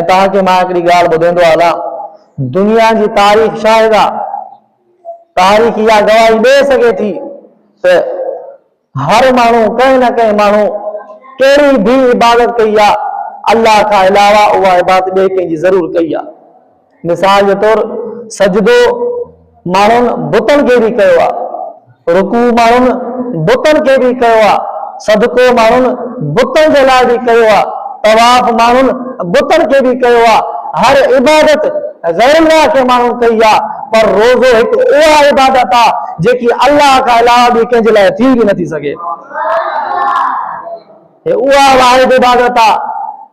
के मां हिकिड़ी ॻाल्हि ॿुधाईंदो हलां, दुनिया जी तारीख़ शायद आहे, तारीख़ इहा गवाही ॾेई सघे थी त हर माण्हू कंहिं न कंहिं माण्हू कहिड़ी भी इबादत कई आहे, अल्लाह खां अलावा उहा इबादत ॿिए कंहिंजी ज़रूर कई आहे। मिसाल जे तौर सजदो माण्हुनि बुतनि खे बि कयो आहे, रुकू माण्हुनि बुतनि खे बि कयो आहे, सदको माण्हुनि बुतनि जे लाइ बि कयो आहे, तवाफ माण्हुनि बुतनि खे बि कयो आहे, हर इबादत गैर अल्लाह खे माण्हू कई आहे, पर रोज़ो हिकु उहा इबादत आहे जेकी अल्लाह खां अलावा बि कंहिंजे लाइ थी बि नथी सघे। उहा वाहिद इबादत आहे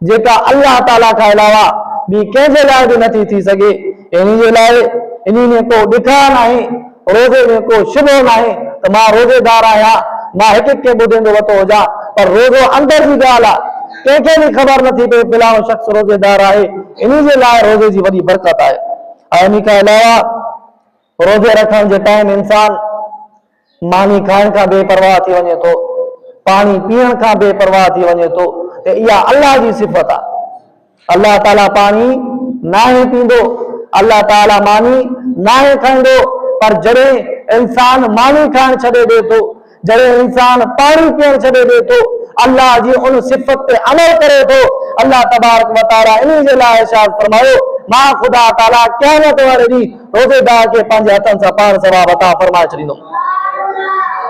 जेका अल्लाह ताला खां अलावा बि कंहिंजे लाइ बि नथी थी सघे। इन जे लाइ इन में को ॾिठा न आहे, रोज़े में को शुबो न आहे त मां रोज़ेदार आहियां, मां हिकु के ॿुधंदो वतो हुजां, पर रोज़ो अंदर जी ॻाल्हि आहे, कंहिंखे बि ख़बर नथी पए फलाणो शख़्स रोज़ेदार आहे। इन जे लाइ रोज़े जी वॾी बरकत आहे। ऐं इन खां अलावा रोज़े रखण जे टाइम इंसान मानी खाइण खां बेपरवाह थी वञे थो, पानी पीअण खां बेपरवाह थी वञे थो, त इहा अल्लाह जी सिफ़त आहे। अल्लाह ताला पानी नाहे पींदो, अल्लाह ताला मानी नाहे खाईंदो, पर जॾहिं इंसान मानी खाइण छॾे ॾे थो, जॾहिं इंसान पानी पीअण छॾे ॾे थो, अल्लाह जी उन सिफ़त ते अमल करे थो, अल्लाह तबारक व तआला इन जे लाइ इरशाद फरमायो, मां ख़ुदा ताला क़यामत वारे ॾींहुं रोज़ेदार खे पंहिंजे हथनि सां पाण सवाब अता फरमाए छॾींदुमि।